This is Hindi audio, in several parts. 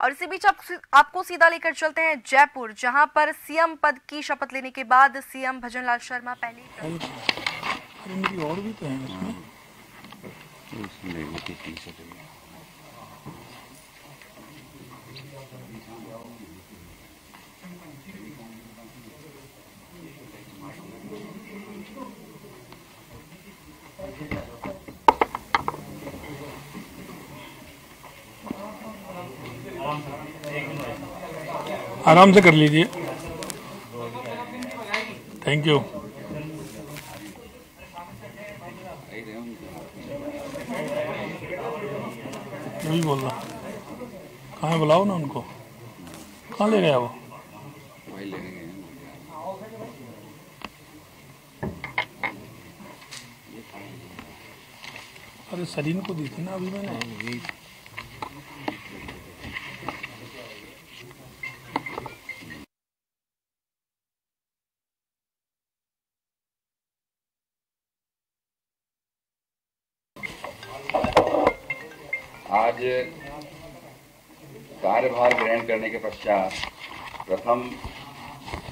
और इसी बीच आपको सीधा लेकर चलते हैं जयपुर, जहां पर सीएम पद की शपथ लेने के बाद सीएम भजनलाल शर्मा पहले मेरी और भी तो है उसमें। आराम से कर लीजिए। Thank you. वही बोल रहा, कहाँ बुलाओ ना उनको। कहाँ ले गया वो? अरे सलीन को दी थी ना अभी मैंने। आज कार्यभार ग्रहण करने के पश्चात प्रथम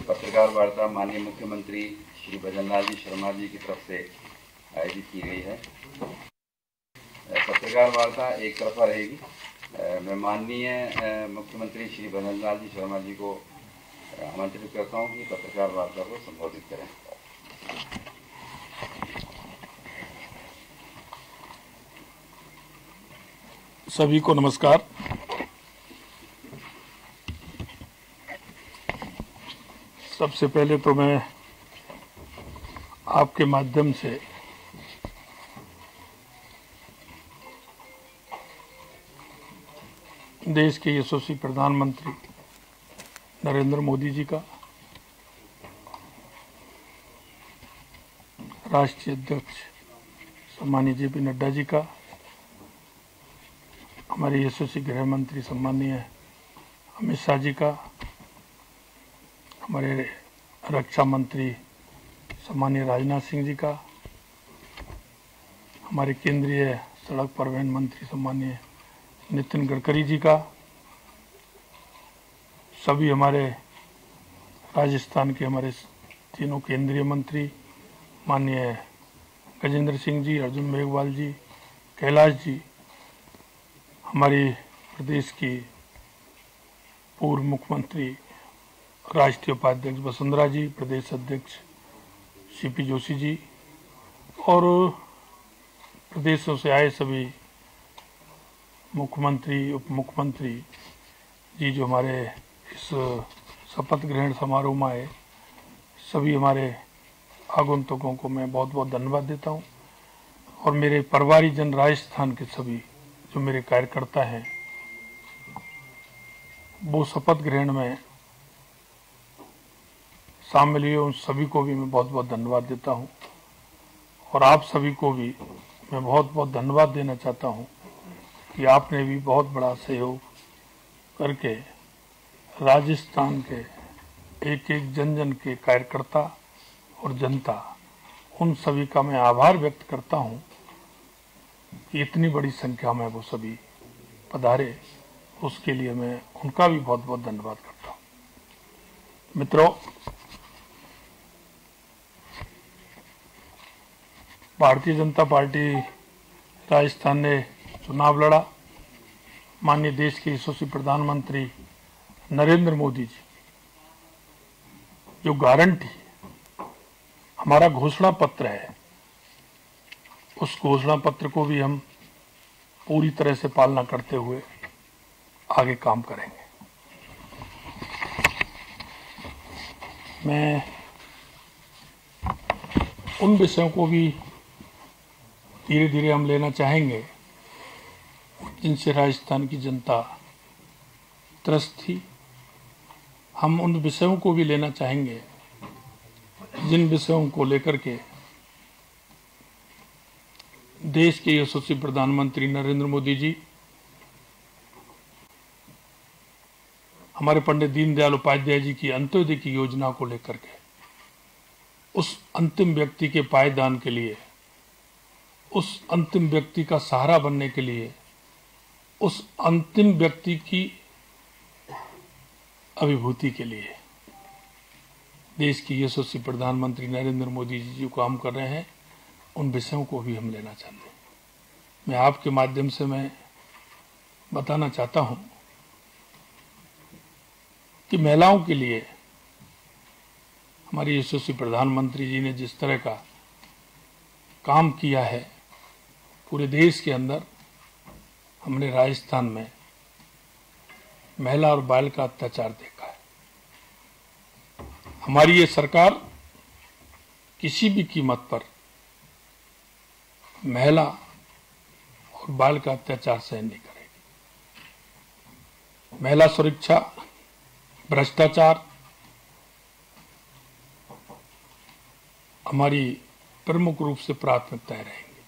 पत्रकार वार्ता माननीय मुख्यमंत्री श्री भजनलाल जी शर्मा जी की तरफ से आयोजित की गई है। पत्रकार वार्ता एक तरफा रहेगी। मैं माननीय मुख्यमंत्री श्री भजनलाल जी शर्मा जी को आमंत्रित करता हूं कि पत्रकार वार्ता को संबोधित करें। सभी को नमस्कार। सबसे पहले तो मैं आपके माध्यम से देश के यशस्वी प्रधानमंत्री नरेंद्र मोदी जी का, राष्ट्रीय अध्यक्ष सम्मानीय जेपी नड्डा जी का, हमारे यशस्वी गृह मंत्री सम्मानीय अमित शाह जी का, हमारे रक्षा मंत्री सम्मानीय राजनाथ सिंह जी का, हमारे केंद्रीय सड़क परिवहन मंत्री सम्मानीय नितिन गडकरी जी का, सभी हमारे राजस्थान के हमारे तीनों केंद्रीय मंत्री माननीय गजेंद्र सिंह जी, अर्जुन मेघवाल जी, कैलाश जी, हमारी प्रदेश की पूर्व मुख्यमंत्री राष्ट्रीय उपाध्यक्ष वसुंधरा जी, प्रदेश अध्यक्ष सीपी जोशी जी और प्रदेशों से आए सभी मुख्यमंत्री, उप मुख्यमंत्री जी जो हमारे इस शपथ ग्रहण समारोह में आए, सभी हमारे आगंतुकों को मैं बहुत बहुत धन्यवाद देता हूं। और मेरे परिवारी जन राजस्थान के सभी जो मेरे कार्यकर्ता हैं, वो शपथ ग्रहण में शामिल हुए, उन सभी को भी मैं बहुत बहुत धन्यवाद देता हूं। और आप सभी को भी मैं बहुत बहुत धन्यवाद देना चाहता हूं कि आपने भी बहुत बड़ा सहयोग करके राजस्थान के एक एक जन जन के कार्यकर्ता और जनता, उन सभी का मैं आभार व्यक्त करता हूं कि इतनी बड़ी संख्या में वो सभी पधारे। उसके लिए मैं उनका भी बहुत बहुत धन्यवाद करता हूं। मित्रों, भारतीय जनता पार्टी राजस्थान ने चुनाव लड़ा। माननीय देश के यशस्वी प्रधानमंत्री नरेंद्र मोदी जी जो गारंटी हमारा घोषणा पत्र है, उस घोषणा पत्र को भी हम पूरी तरह से पालना करते हुए आगे काम करेंगे। मैं उन विषयों को भी धीरे धीरे हम लेना चाहेंगे जिनसे राजस्थान की जनता त्रस्त थी। हम उन विषयों को भी लेना चाहेंगे जिन विषयों को लेकर के देश के यशस्वी प्रधानमंत्री नरेंद्र मोदी जी हमारे पंडित दीनदयाल उपाध्याय जी की अंत्योदय की योजना को लेकर के उस अंतिम व्यक्ति के पायदान के लिए, उस अंतिम व्यक्ति का सहारा बनने के लिए, उस अंतिम व्यक्ति की अभिभूति के लिए देश के यशस्वी प्रधानमंत्री नरेंद्र मोदी जी जो काम कर रहे हैं, उन विषयों को भी हम लेना चाहते हैं। मैं आपके माध्यम से मैं बताना चाहता हूं कि महिलाओं के लिए हमारे यशस्वी प्रधानमंत्री जी ने जिस तरह का काम किया है पूरे देश के अंदर, हमने राजस्थान में महिला और बाल का अत्याचार देखा है। हमारी ये सरकार किसी भी कीमत पर महिला और बाल का अत्याचार सहन नहीं करेगी। महिला सुरक्षा, भ्रष्टाचार हमारी प्रमुख रूप से प्राथमिकताएं रहेंगी।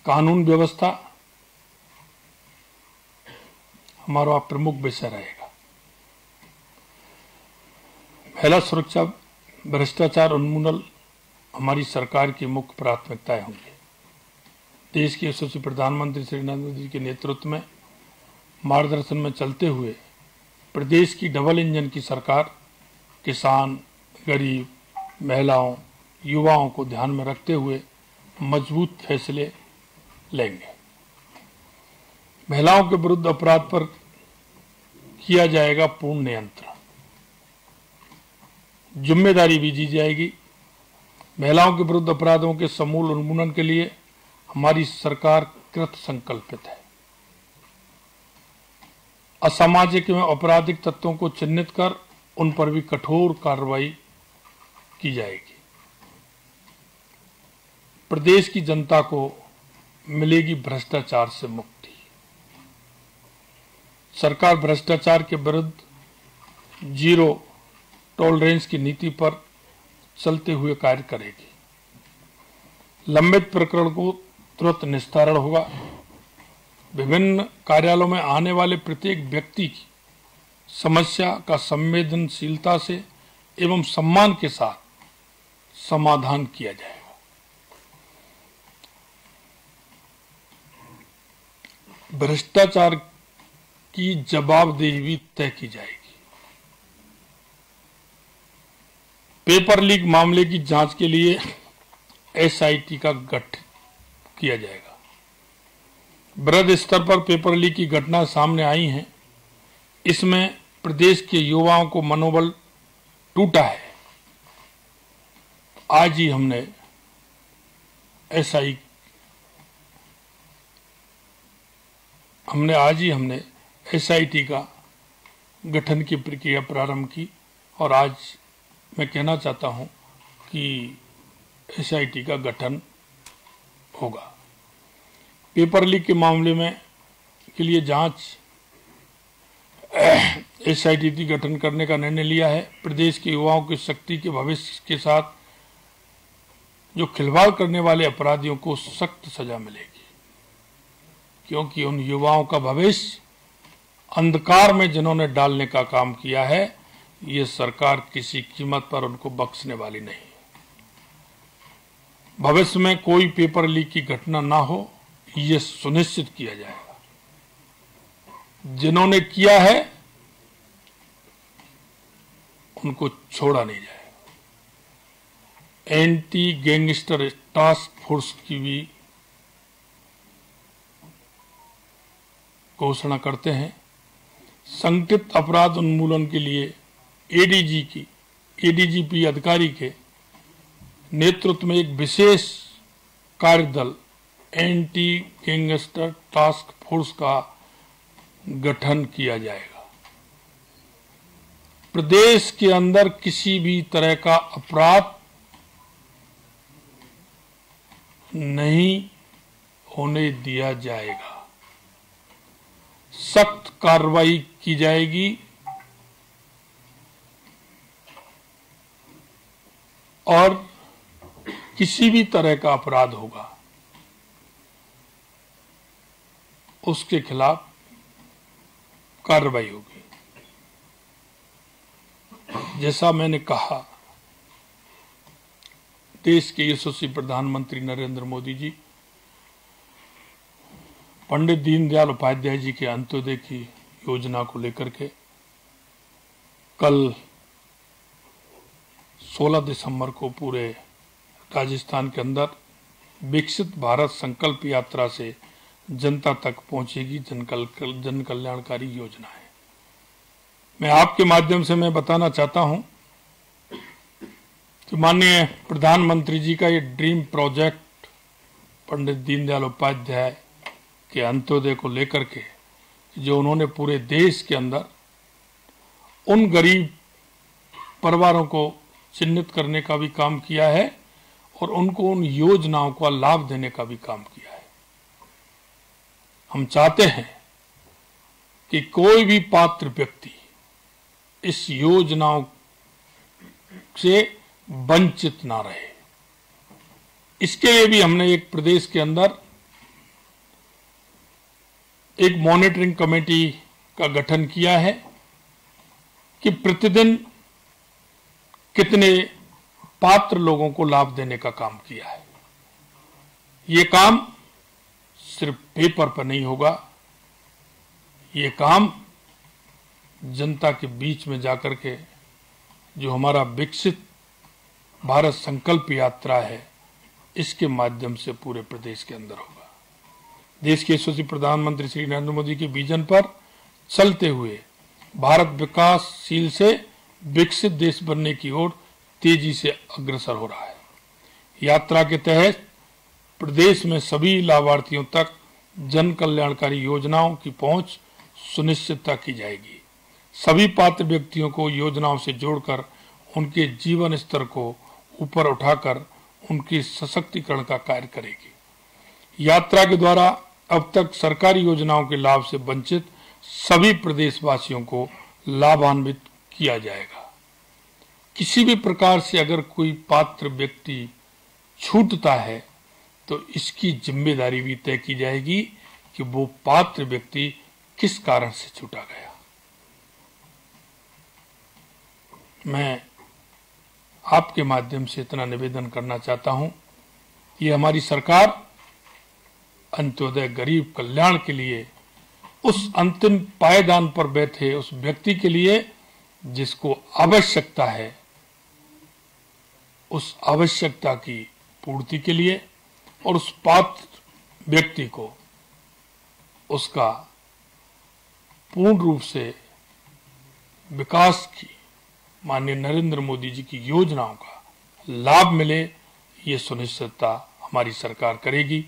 कानून व्यवस्था हमारा प्रमुख विषय रहेगा। महिला सुरक्षा, भ्रष्टाचार उन्मूलन हमारी सरकार की मुख्य प्राथमिकताएं होंगी। देश के यशस्वी प्रधानमंत्री श्री नरेंद्र मोदी के नेतृत्व में मार्गदर्शन में चलते हुए प्रदेश की डबल इंजन की सरकार किसान, गरीब, महिलाओं, युवाओं को ध्यान में रखते हुए मजबूत फैसले लेंगे। महिलाओं के विरुद्ध अपराध पर किया जाएगा पूर्ण नियंत्रण, जिम्मेदारी भी दी जाएगी। महिलाओं के विरुद्ध अपराधों के समूल उन्मूलन के लिए हमारी सरकार कृत संकल्पित है। असामाजिक एवं आपराधिक तत्वों को चिन्हित कर उन पर भी कठोर कार्रवाई की जाएगी। प्रदेश की जनता को मिलेगी भ्रष्टाचार से मुक्ति। सरकार भ्रष्टाचार के विरुद्ध जीरो टॉलरेंस की नीति पर चलते हुए कार्य करेगी। लंबित प्रकरण को तुरंत निस्तारण होगा। विभिन्न कार्यालयों में आने वाले प्रत्येक व्यक्ति की समस्या का संवेदनशीलता से एवं सम्मान के साथ समाधान किया जाएगा। भ्रष्टाचार की जवाबदेही भी तय की जाएगी। पेपर लीक मामले की जांच के लिए एसआईटी का गठन किया जाएगा। बृहद स्तर पर पेपर लीक की घटना सामने आई है। इसमें प्रदेश के युवाओं को मनोबल टूटा है। आज ही हमने एसआईटी का गठन की प्रक्रिया प्रारंभ की और आज मैं कहना चाहता हूं कि एसआईटी का गठन होगा। पेपर लीक के मामले में के लिए जांच एसआईटी की गठन करने का निर्णय लिया है। प्रदेश के युवाओं की शक्ति के भविष्य के साथ जो खिलवाड़ करने वाले अपराधियों को सख्त सजा मिलेगी, क्योंकि उन युवाओं का भविष्य अंधकार में जिन्होंने डालने का काम किया है, ये सरकार किसी कीमत पर उनको बख्शने वाली नहीं। भविष्य में कोई पेपर लीक की घटना ना हो, ये सुनिश्चित किया जाएगा। जिन्होंने किया है उनको छोड़ा नहीं जाएगा। एंटी गैंगस्टर टास्क फोर्स की भी घोषणा करते हैं। संगठित अपराध उन्मूलन के लिए एडीजीपी अधिकारी के नेतृत्व में एक विशेष कार्यदल एंटी गैंगस्टर टास्क फोर्स का गठन किया जाएगा। प्रदेश के अंदर किसी भी तरह का अपराध नहीं होने दिया जाएगा। सख्त कार्रवाई की जाएगी और किसी भी तरह का अपराध होगा उसके खिलाफ कार्रवाई होगी। जैसा मैंने कहा, देश के यशस्वी प्रधानमंत्री नरेंद्र मोदी जी पंडित दीनदयाल उपाध्याय जी के अंत्योदय की योजना को लेकर के कल 16 दिसंबर को पूरे राजस्थान के अंदर विकसित भारत संकल्प यात्रा से जनता तक पहुंचेगी जन कल्याणकारी योजना है। मैं आपके माध्यम से मैं बताना चाहता हूं कि माननीय प्रधानमंत्री जी का ये ड्रीम प्रोजेक्ट पंडित दीनदयाल उपाध्याय के अंत्योदय को लेकर के जो उन्होंने पूरे देश के अंदर उन गरीब परिवारों को चिन्हित करने का भी काम किया है और उनको उन योजनाओं का लाभ देने का भी काम किया है। हम चाहते हैं कि कोई भी पात्र व्यक्ति इस योजनाओं से वंचित ना रहे। इसके लिए भी हमने एक प्रदेश के अंदर एक मॉनिटरिंग कमेटी का गठन किया है कि प्रतिदिन कितने पात्र लोगों को लाभ देने का काम किया है। ये काम सिर्फ पेपर पर नहीं होगा, ये काम जनता के बीच में जाकर के जो हमारा विकसित भारत संकल्प यात्रा है इसके माध्यम से पूरे प्रदेश के अंदर होगा। देश के यशस्वी प्रधानमंत्री श्री नरेंद्र मोदी के विजन पर चलते हुए भारत विकासशील से विकसित देश बनने की ओर तेजी से अग्रसर हो रहा है। यात्रा के तहत प्रदेश में सभी लाभार्थियों तक जन कल्याणकारी योजनाओं की पहुंच सुनिश्चितता की जाएगी। सभी पात्र व्यक्तियों को योजनाओं से जोड़कर उनके जीवन स्तर को ऊपर उठाकर उनके सशक्तिकरण का कार्य करेगी। यात्रा के द्वारा अब तक सरकारी योजनाओं के लाभ से वंचित सभी प्रदेशवासियों को लाभान्वित किया जाएगा। किसी भी प्रकार से अगर कोई पात्र व्यक्ति छूटता है तो इसकी जिम्मेदारी भी तय की जाएगी कि वो पात्र व्यक्ति किस कारण से छूटा गया। मैं आपके माध्यम से इतना निवेदन करना चाहता हूं, ये हमारी सरकार अंत्योदय गरीब कल्याण के लिए उस अंतिम पायदान पर बैठे उस व्यक्ति के लिए जिसको आवश्यकता है, उस आवश्यकता की पूर्ति के लिए और उस पात्र व्यक्ति को उसका पूर्ण रूप से विकास की माननीय नरेंद्र मोदी जी की योजनाओं का लाभ मिले, ये सुनिश्चितता हमारी सरकार करेगी।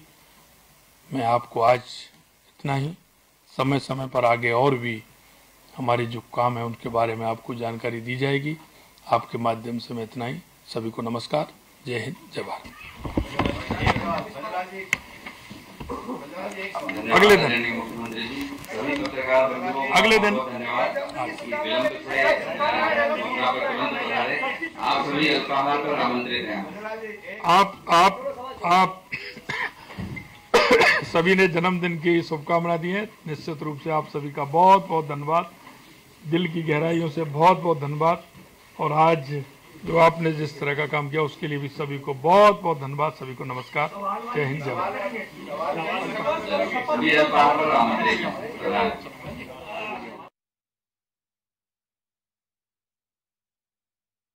मैं आपको आज इतना ही, समय समय पर आगे और भी हमारे जो काम है उनके बारे में आपको जानकारी दी जाएगी। आपके माध्यम से मैं इतना ही, सभी को नमस्कार, जय हिंद, जय भारत। अगले दिन आप सभी अल्पाहार पर आमंत्रित हैं। आप सभी ने जन्मदिन की शुभकामना दी है। निश्चित रूप से आप सभी का बहुत बहुत धन्यवाद, दिल की गहराइयों से बहुत बहुत धन्यवाद। और आज जो आपने जिस तरह का काम किया उसके लिए भी सभी को बहुत बहुत धन्यवाद। सभी को नमस्कार, जय हिंद, जय भारत।